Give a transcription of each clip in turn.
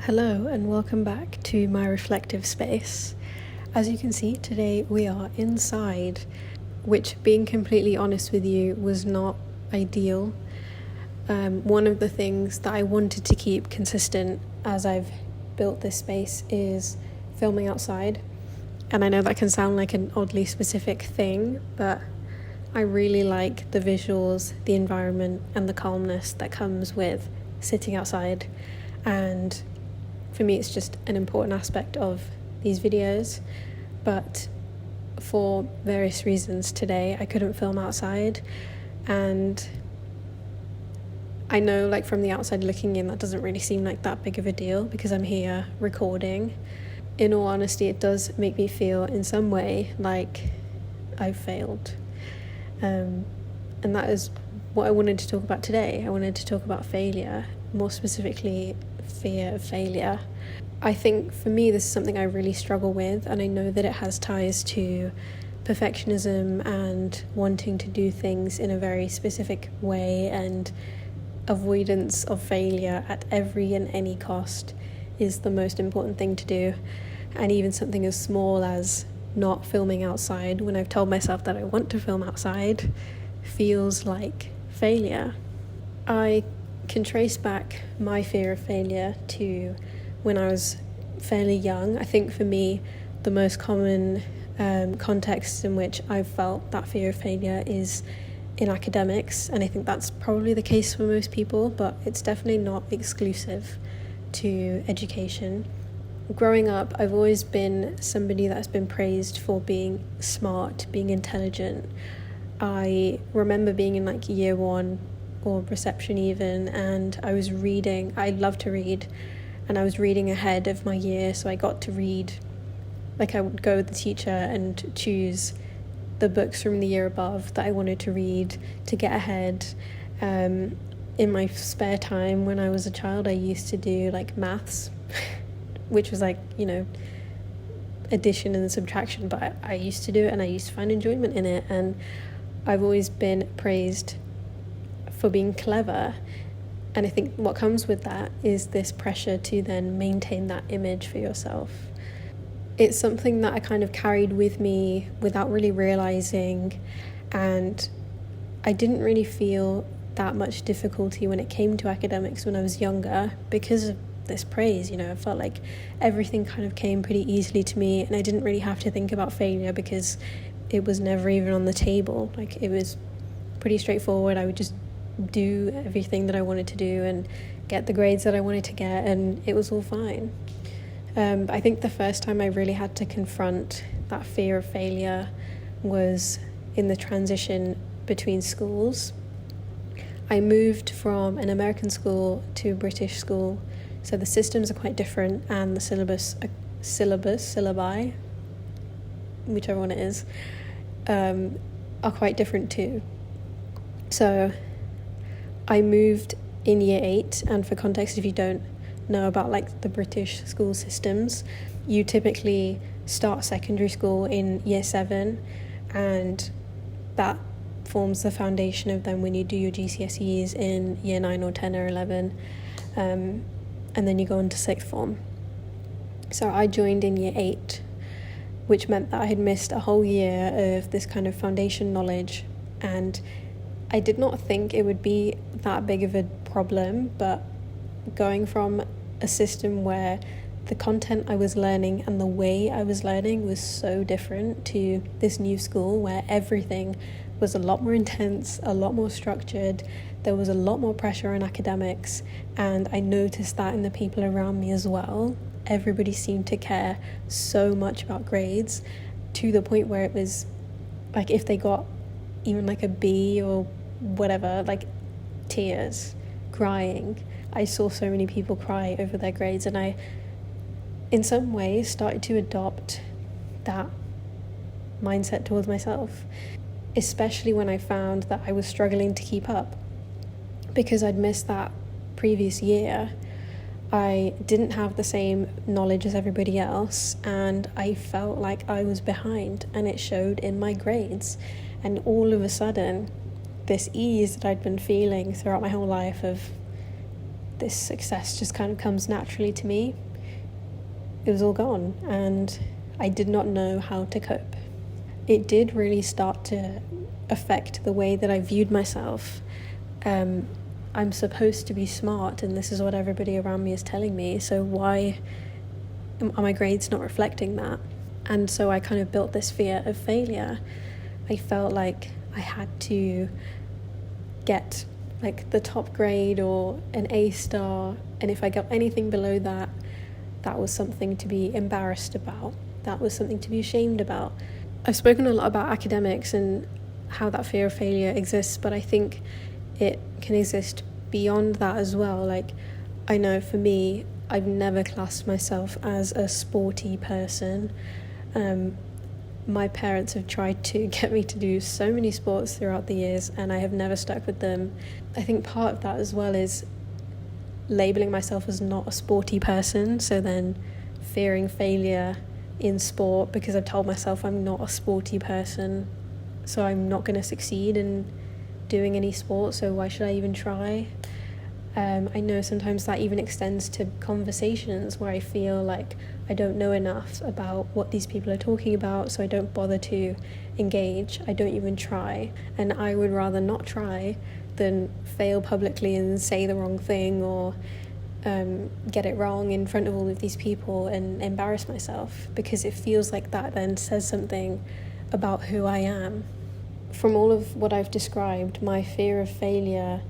Hello and welcome back to my reflective space. As you can see, today we are inside, which, being completely honest with you, was not ideal. One of the things that I wanted to keep consistent as I've built this space is filming outside. And I know that can sound like an oddly specific thing, but I really like the visuals, the environment, and the calmness that comes with sitting outside. And for me, it's just an important aspect of these videos. But for various reasons today, I couldn't film outside. And I know, like, from the outside looking in, that doesn't really seem like that big of a deal because I'm here recording. In all honesty, it does make me feel in some way like I've failed. And that is what I wanted to talk about today. I wanted to talk about failure, more specifically fear of failure. I think for me this is something I really struggle with, and I know that it has ties to perfectionism and wanting to do things in a very specific way, and avoidance of failure at every and any cost is the most important thing to do. And even something as small as not filming outside when I've told myself that I want to film outside feels like failure. I can trace back my fear of failure to when I was fairly young. I think for me, the most common context in which I've felt that fear of failure is in academics, and I think that's probably the case for most people, but it's definitely not exclusive to education. Growing up, I've always been somebody that's been praised for being smart, being intelligent. I remember being in like year one or reception even, and I love to read, and I was reading ahead of my year, so I got to read, like I would go with the teacher and choose the books from the year above that I wanted to read to get ahead. In my spare time when I was a child, I used to do like maths, which was like, addition and subtraction, but I used to do it and I used to find enjoyment in it, and I've always been praised for being clever. And I think what comes with that is this pressure to then maintain that image for yourself. It's something that I kind of carried with me without really realizing, and I didn't really feel that much difficulty when it came to academics when I was younger because of this praise. I felt like everything kind of came pretty easily to me, and I didn't really have to think about failure because it was never even on the table. Like, it was pretty straightforward. I would just do everything that I wanted to do and get the grades that I wanted to get, and it was all fine. But I think the first time I really had to confront that fear of failure was in the transition between schools. I moved from an American school to a British school, so the systems are quite different, and the syllabi, whichever one it is, are quite different too. So I moved in year 8, and for context, if you don't know about like the British school systems, you typically start secondary school in year 7, and that forms the foundation of then when you do your GCSEs in year 9 or 10 or 11, and then you go into 6th form. So I joined in year 8, which meant that I had missed a whole year of this kind of foundation knowledge, and I did not think it would be that big of a problem. But going from a system where the content I was learning and the way I was learning was so different to this new school where everything was a lot more intense, a lot more structured, there was a lot more pressure on academics, and I noticed that in the people around me as well. Everybody seemed to care so much about grades, to the point where it was like if they got even like a B or whatever, like tears, crying. I saw so many people cry over their grades, and I in some ways started to adopt that mindset towards myself, especially when I found that I was struggling to keep up because I'd missed that previous year. I didn't have the same knowledge as everybody else, and I felt like I was behind, and it showed in my grades. And all of a sudden, this ease that I'd been feeling throughout my whole life of this success just kind of comes naturally to me, it was all gone, and I did not know how to cope. It did really start to affect the way that I viewed myself. I'm supposed to be smart, and this is what everybody around me is telling me, so why are my grades not reflecting that? And so I kind of built this fear of failure. I felt like I had to get like the top grade or an A star, and if I got anything below that, that was something to be embarrassed about. That was something to be ashamed about. I've spoken a lot about academics and how that fear of failure exists, but I think it can exist beyond that as well. Like, I know for me, I've never classed myself as a sporty person. My parents have tried to get me to do so many sports throughout the years, and I have never stuck with them. I think part of that as well is labeling myself as not a sporty person, so then fearing failure in sport because I've told myself I'm not a sporty person, so I'm not going to succeed in doing any sport, so why should I even try? I know sometimes that even extends to conversations where I feel like I don't know enough about what these people are talking about, so I don't bother to engage. I don't even try, and I would rather not try than fail publicly and say the wrong thing or get it wrong in front of all of these people and embarrass myself, because it feels like that then says something about who I am. From all of what I've described, my fear of failure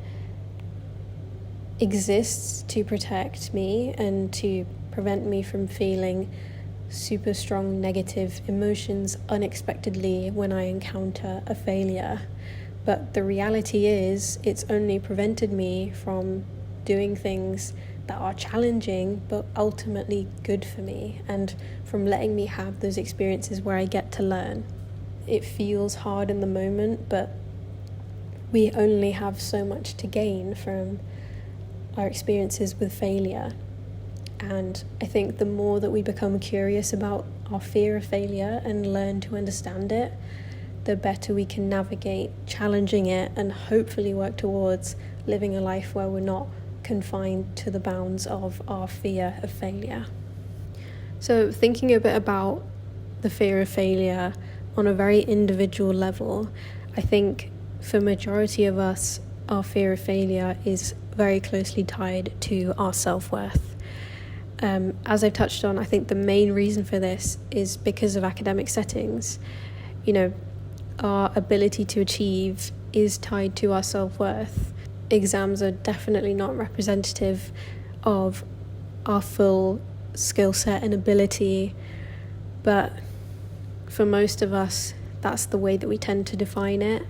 exists to protect me and to prevent me from feeling super strong negative emotions unexpectedly when I encounter a failure. But the reality is, it's only prevented me from doing things that are challenging but ultimately good for me, and from letting me have those experiences where I get to learn. It feels hard in the moment, but we only have so much to gain from our experiences with failure. And I think the more that we become curious about our fear of failure and learn to understand it, the better we can navigate challenging it and hopefully work towards living a life where we're not confined to the bounds of our fear of failure. So thinking a bit about the fear of failure on a very individual level, I think for majority of us, our fear of failure is very closely tied to our self-worth. As I've touched on, I think the main reason for this is because of academic settings. You know, our ability to achieve is tied to our self-worth. Exams are definitely not representative of our full skill set and ability, but for most of us, that's the way that we tend to define it.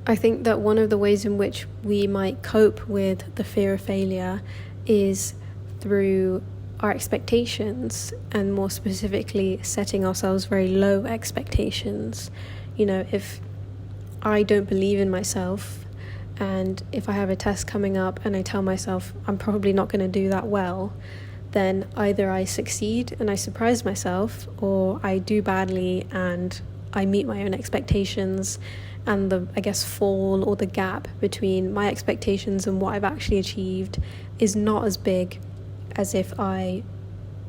I think that one of the ways in which we might cope with the fear of failure is through our expectations, and more specifically setting ourselves very low expectations. You know, if I don't believe in myself, and if I have a test coming up and I tell myself I'm probably not going to do that well, then either I succeed and I surprise myself, or I do badly and I meet my own expectations, and the, I guess, fall or the gap between my expectations and what I've actually achieved is not as big as if I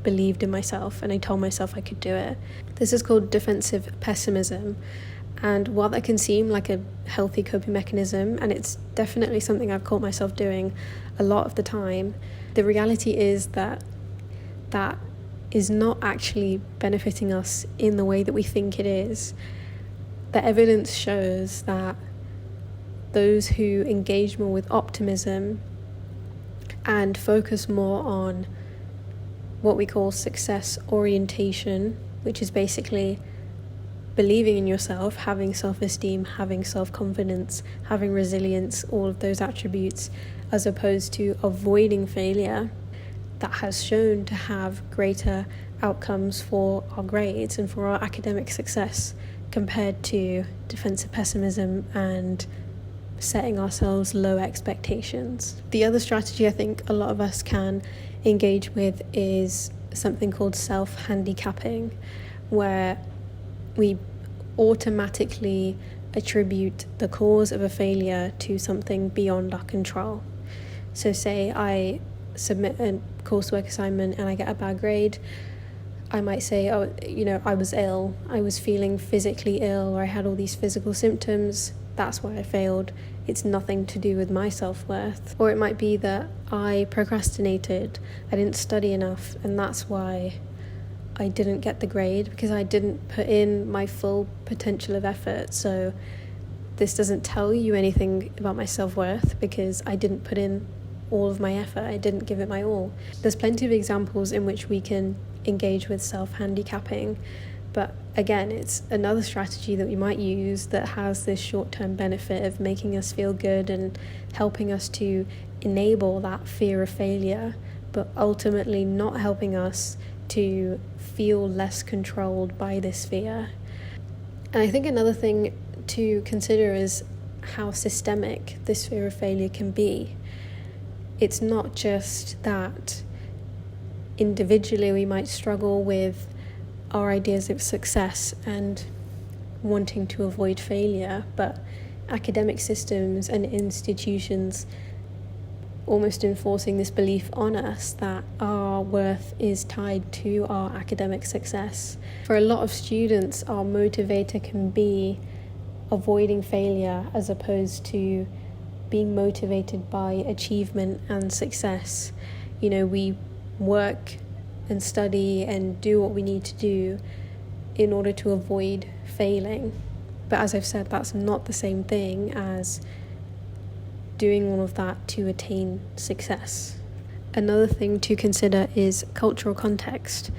believed in myself and I told myself I could do it. This is called defensive pessimism, and while that can seem like a healthy coping mechanism, and it's definitely something I've caught myself doing a lot of the time, the reality is that that is not actually benefiting us in the way that we think it is. The evidence shows that those who engage more with optimism and focus more on what we call success orientation, which is basically believing in yourself, having self-esteem, having self-confidence, having resilience, all of those attributes, as opposed to avoiding failure, that has shown to have greater outcomes for our grades and for our academic success compared to defensive pessimism and setting ourselves low expectations. The other strategy I think a lot of us can engage with is something called self-handicapping, where we automatically attribute the cause of a failure to something beyond our control. So say I submit a coursework assignment and I get a bad grade, I might say, oh, I was ill, I was feeling physically ill, or I had all these physical symptoms, that's why I failed. It's nothing to do with my self-worth. Or it might be that I procrastinated, I didn't study enough, and that's why I didn't get the grade, because I didn't put in my full potential of effort. So this doesn't tell you anything about my self-worth, because I didn't put in all of my effort, I didn't give it my all. There's plenty of examples in which we can engage with self-handicapping, but again, it's another strategy that we might use that has this short-term benefit of making us feel good and helping us to enable that fear of failure, but ultimately not helping us to feel less controlled by this fear. And I think another thing to consider is how systemic this fear of failure can be. It's not just that individually we might struggle with our ideas of success and wanting to avoid failure, but academic systems and institutions almost enforcing this belief on us that our worth is tied to our academic success. For a lot of students, our motivator can be avoiding failure as opposed to being motivated by achievement and success. We work and study and do what we need to do in order to avoid failing. But as I've said, that's not the same thing as doing all of that to attain success. Another thing to consider is cultural context.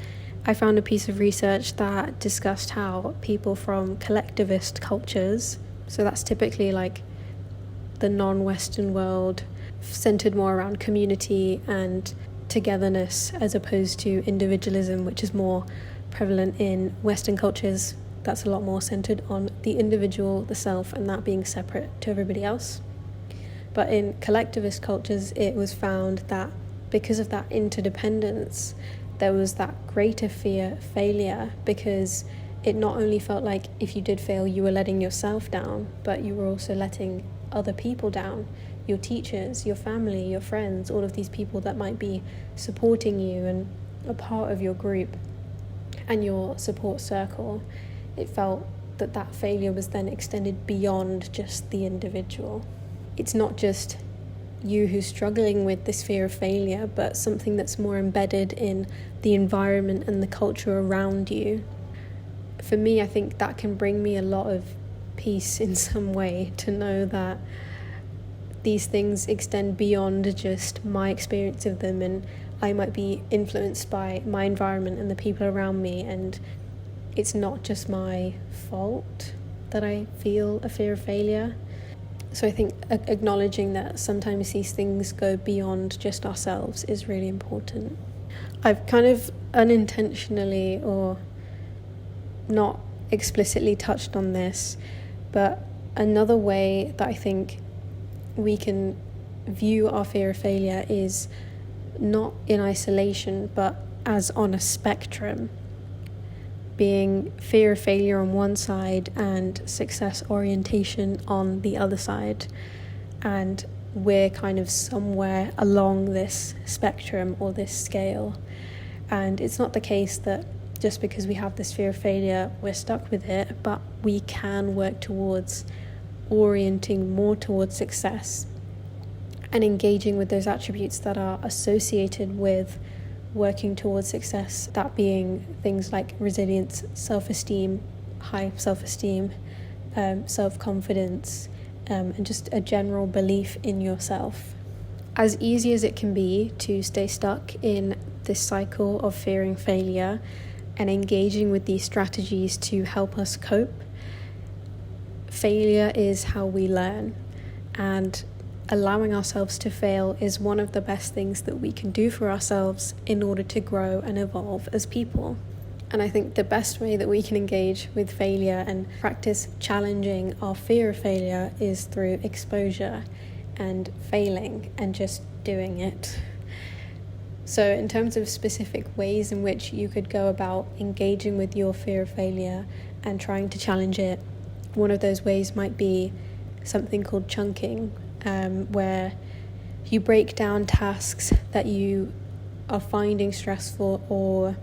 I found a piece of research that discussed how people from collectivist cultures, so that's typically like the non-Western world, centered more around community and togetherness as opposed to individualism, which is more prevalent in Western cultures. That's a lot more centered on the individual, the self, and that being separate to everybody else. But in collectivist cultures, it was found that because of that interdependence, there was that greater fear of failure, because it not only felt like if you did fail, you were letting yourself down, but you were also letting other people down, your teachers, your family, your friends, all of these people that might be supporting you and a part of your group and your support circle. It felt that failure was then extended beyond just the individual. It's not just you who's struggling with this fear of failure, but something that's more embedded in the environment and the culture around you. For me, I think that can bring me a lot of peace in some way, to know that these things extend beyond just my experience of them, and I might be influenced by my environment and the people around me, and it's not just my fault that I feel a fear of failure. So I think acknowledging that sometimes these things go beyond just ourselves is really important. I've kind of unintentionally or not explicitly touched on this, but another way that I think we can view our fear of failure is not in isolation, but as on a spectrum, being fear of failure on one side and success orientation on the other side. And we're kind of somewhere along this spectrum or this scale. And it's not the case that just because we have this fear of failure, we're stuck with it, but we can work towards orienting more towards success and engaging with those attributes that are associated with working towards success, that being things like resilience, self-esteem, high self-esteem, self-confidence, and just a general belief in yourself. As easy as it can be to stay stuck in this cycle of fearing failure and engaging with these strategies to help us cope, failure is how we learn, and allowing ourselves to fail is one of the best things that we can do for ourselves in order to grow and evolve as people. And I think the best way that we can engage with failure and practice challenging our fear of failure is through exposure and failing and just doing it. So in terms of specific ways in which you could go about engaging with your fear of failure and trying to challenge it, one of those ways might be something called chunking, where you break down tasks that you are finding stressful or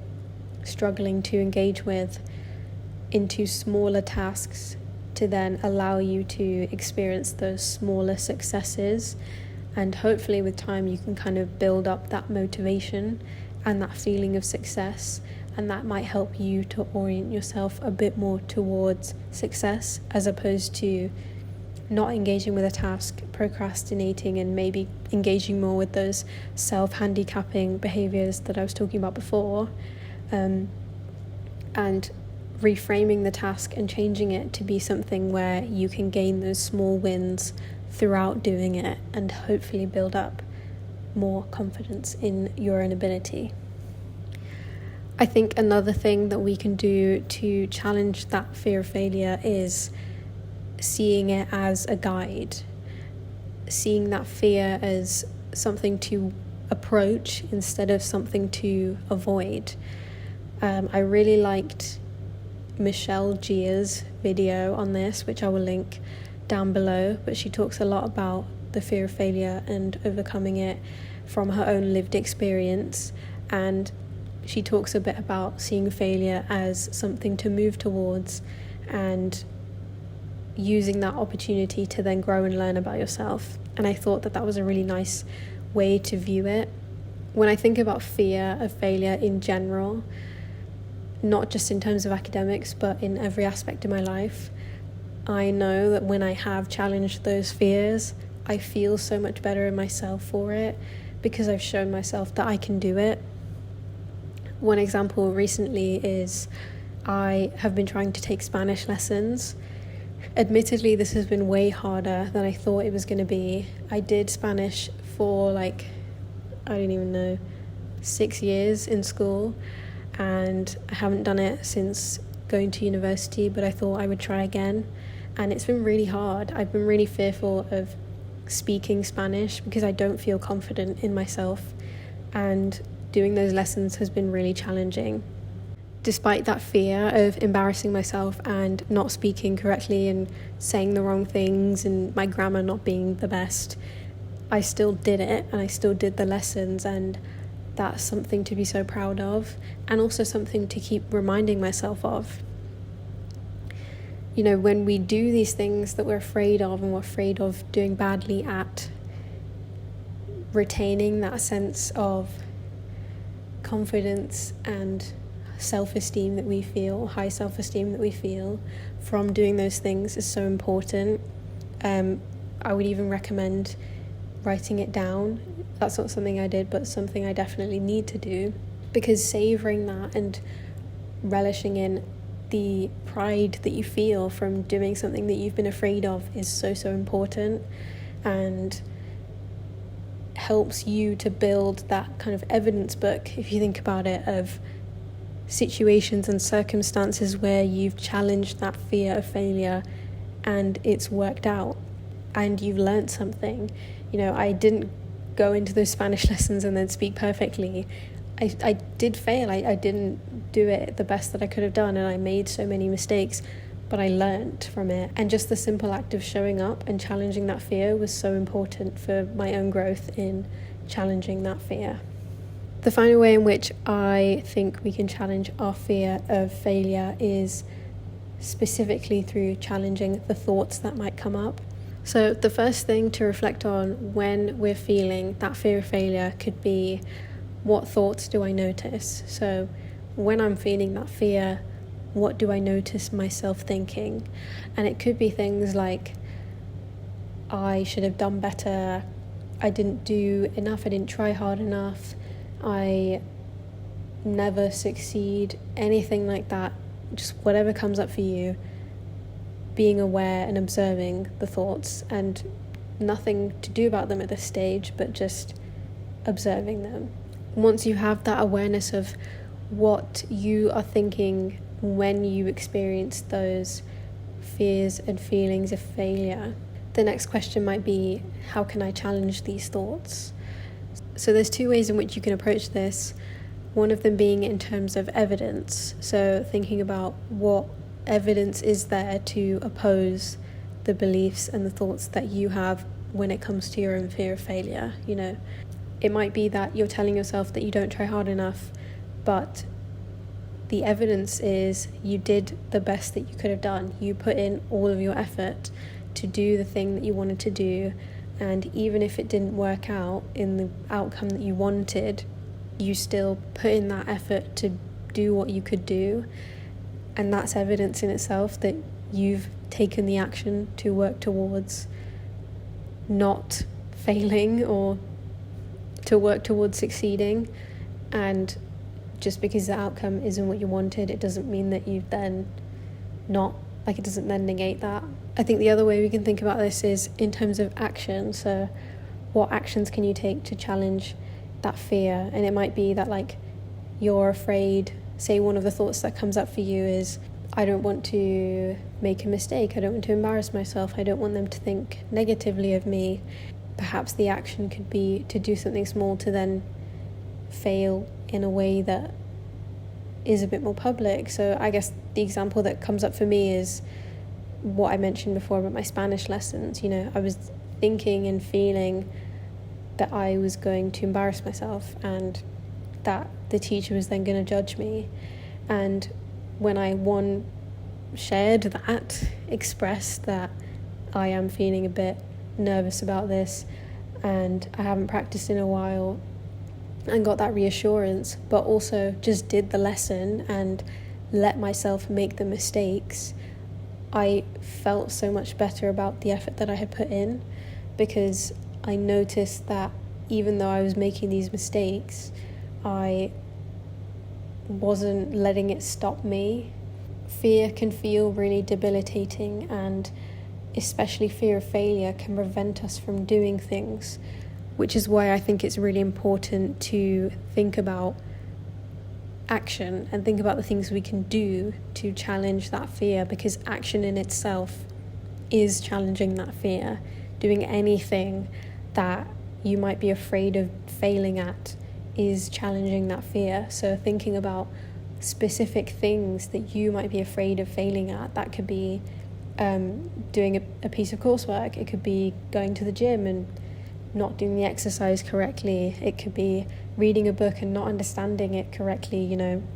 struggling to engage with into smaller tasks to then allow you to experience those smaller successes. And hopefully with time you can kind of build up that motivation and that feeling of success, and that might help you to orient yourself a bit more towards success as opposed to not engaging with a task, procrastinating, and maybe engaging more with those self-handicapping behaviors that I was talking about before, and reframing the task and changing it to be something where you can gain those small wins throughout doing it and hopefully build up more confidence in your own ability. I think another thing that we can do to challenge that fear of failure is seeing it as a guide, seeing that fear as something to approach instead of something to avoid. I really liked Michelle Gia's video on this, which I will link down below, but she talks a lot about the fear of failure and overcoming it from her own lived experience, and she talks a bit about seeing failure as something to move towards and using that opportunity to then grow and learn about yourself. And I thought that was a really nice way to view it. When I think about fear of failure in general, not just in terms of academics, but in every aspect of my life, I know that when I have challenged those fears, I feel so much better in myself for it because I've shown myself that I can do it. One example recently is I have been trying to take Spanish lessons. Admittedly, this has been way harder than I thought it was going to be. I did Spanish for I don't even know, 6 years in school, and I haven't done it since going to university, but I thought I would try again, and it's been really hard. I've been really fearful of speaking Spanish because I don't feel confident in myself, and doing those lessons has been really challenging. Despite that fear of embarrassing myself and not speaking correctly and saying the wrong things and my grammar not being the best, I still did it, and I still did the lessons, and that's something to be so proud of, and also something to keep reminding myself of. You know, when we do these things that we're afraid of and we're afraid of doing badly at, retaining that sense of confidence and self-esteem that we feel, high self-esteem that we feel from doing those things is so important. I would even recommend writing it down. That's not something I did, but something I definitely need to do, because savouring that and relishing in the pride that you feel from doing something that you've been afraid of is so important, and helps you to build that kind of evidence book, if you think about it, of situations and circumstances where you've challenged that fear of failure and it's worked out and you've learned something. You know, I didn't go into those Spanish lessons and then speak perfectly. I did fail. I didn't do it the best that I could have done, and I made so many mistakes, but I learned from it. And just the simple act of showing up and challenging that fear was so important for my own growth in challenging that fear. The final way in which I think we can challenge our fear of failure is specifically through challenging the thoughts that might come up. So the first thing to reflect on when we're feeling that fear of failure could be, what thoughts do I notice? So when I'm feeling that fear, what do I notice myself thinking? And it could be things like, I should have done better, I didn't do enough, I didn't try hard enough, I never succeed, anything like that. Just whatever comes up for you, being aware and observing the thoughts, and nothing to do about them at this stage, but just observing them. Once you have that awareness of what you are thinking when you experience those fears and feelings of failure, the next question might be, how can I challenge these thoughts? So there's two ways in which you can approach this. One of them being in terms of evidence. So thinking about what evidence is there to oppose the beliefs and the thoughts that you have when it comes to your own fear of failure. It might be that you're telling yourself that you don't try hard enough, but the evidence is you did the best that you could have done. You put in all of your effort to do the thing that you wanted to do, and even if it didn't work out in the outcome that you wanted, you still put in that effort to do what you could do. And that's evidence in itself that you've taken the action to work towards not failing or to work towards succeeding. And just because the outcome isn't what you wanted, it doesn't mean that you've then it doesn't then negate that. I think the other way we can think about this is in terms of action. So what actions can you take to challenge that fear? And it might be that you're afraid. Say one of the thoughts that comes up for you is, I don't want to make a mistake, I don't want to embarrass myself, I don't want them to think negatively of me. Perhaps the action could be to do something small to then fail in a way that is a bit more public. So I guess the example that comes up for me is what I mentioned before about my Spanish lessons. I was thinking and feeling that I was going to embarrass myself and that the teacher was then going to judge me. And when I shared that, expressed that I am feeling a bit nervous about this and I haven't practiced in a while, and got that reassurance, but also just did the lesson and let myself make the mistakes, I felt so much better about the effort that I had put in, because I noticed that even though I was making these mistakes, I wasn't letting it stop me. Fear can feel really debilitating, and especially fear of failure can prevent us from doing things, which is why I think it's really important to think about action and think about the things we can do to challenge that fear, because action in itself is challenging that fear. Doing anything that you might be afraid of failing at is challenging that fear. So thinking about specific things that you might be afraid of failing at, that could be doing a piece of coursework, it could be going to the gym and not doing the exercise correctly, it could be reading a book and not understanding it correctly,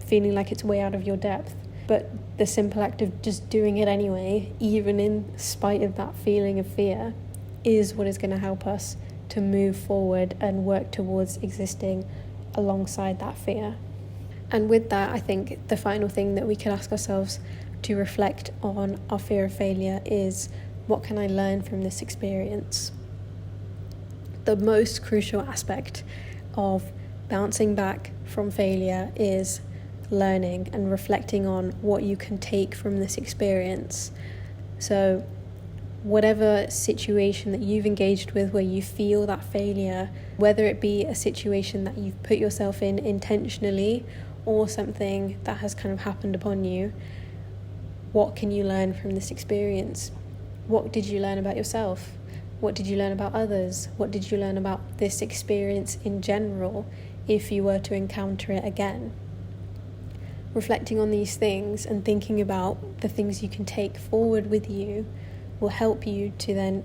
feeling like it's way out of your depth. But the simple act of just doing it anyway, even in spite of that feeling of fear, is what is going to help us to move forward and work towards existing alongside that fear. And with that, I think the final thing that we could ask ourselves to reflect on our fear of failure is, what can I learn from this experience? The most crucial aspect of bouncing back from failure is learning and reflecting on what you can take from this experience. So whatever situation that you've engaged with where you feel that failure, whether it be a situation that you've put yourself in intentionally or something that has kind of happened upon you, what can you learn from this experience? What did you learn about yourself? What did you learn about others? What did you learn about this experience in general if you were to encounter it again? Reflecting on these things and thinking about the things you can take forward with you will help you to then,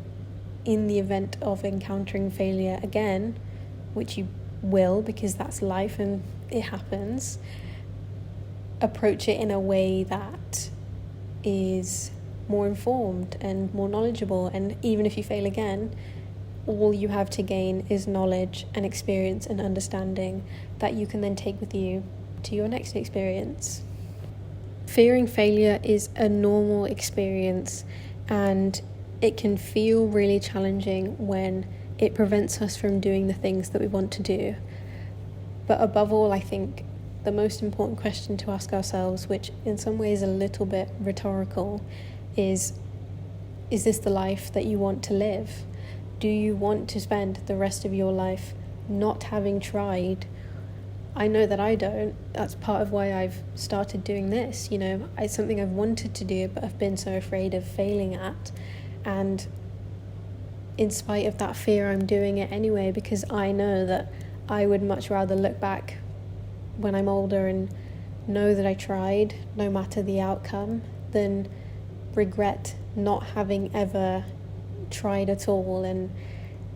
in the event of encountering failure again, which you will because that's life and it happens, approach it in a way that is more informed and more knowledgeable. And even if you fail again, all you have to gain is knowledge and experience and understanding that you can then take with you to your next experience. Fearing failure is a normal experience, and it can feel really challenging when it prevents us from doing the things that we want to do. But above all, I think the most important question to ask ourselves, which in some ways is a little bit rhetorical, is this the life that you want to live? Do you want to spend the rest of your life not having tried? I know that I don't. That's part of why I've started doing this. It's something I've wanted to do, but I've been so afraid of failing at. And in spite of that fear, I'm doing it anyway, because I know that I would much rather look back when I'm older and know that I tried, no matter the outcome, than regret not having ever tried at all and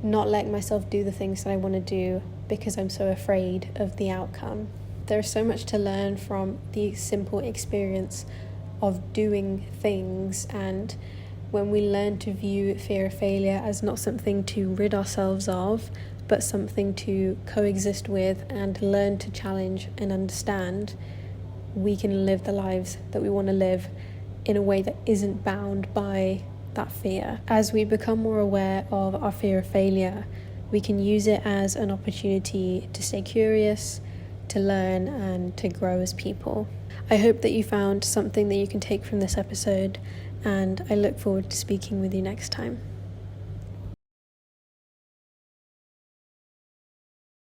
not letting myself do the things that I want to do because I'm so afraid of the outcome. There's so much to learn from the simple experience of doing things, and when we learn to view fear of failure as not something to rid ourselves of, but something to coexist with and learn to challenge and understand, we can live the lives that we want to live in a way that isn't bound by that fear. As we become more aware of our fear of failure, we can use it as an opportunity to stay curious, to learn, and to grow as people. I hope that you found something that you can take from this episode, and I look forward to speaking with you next time.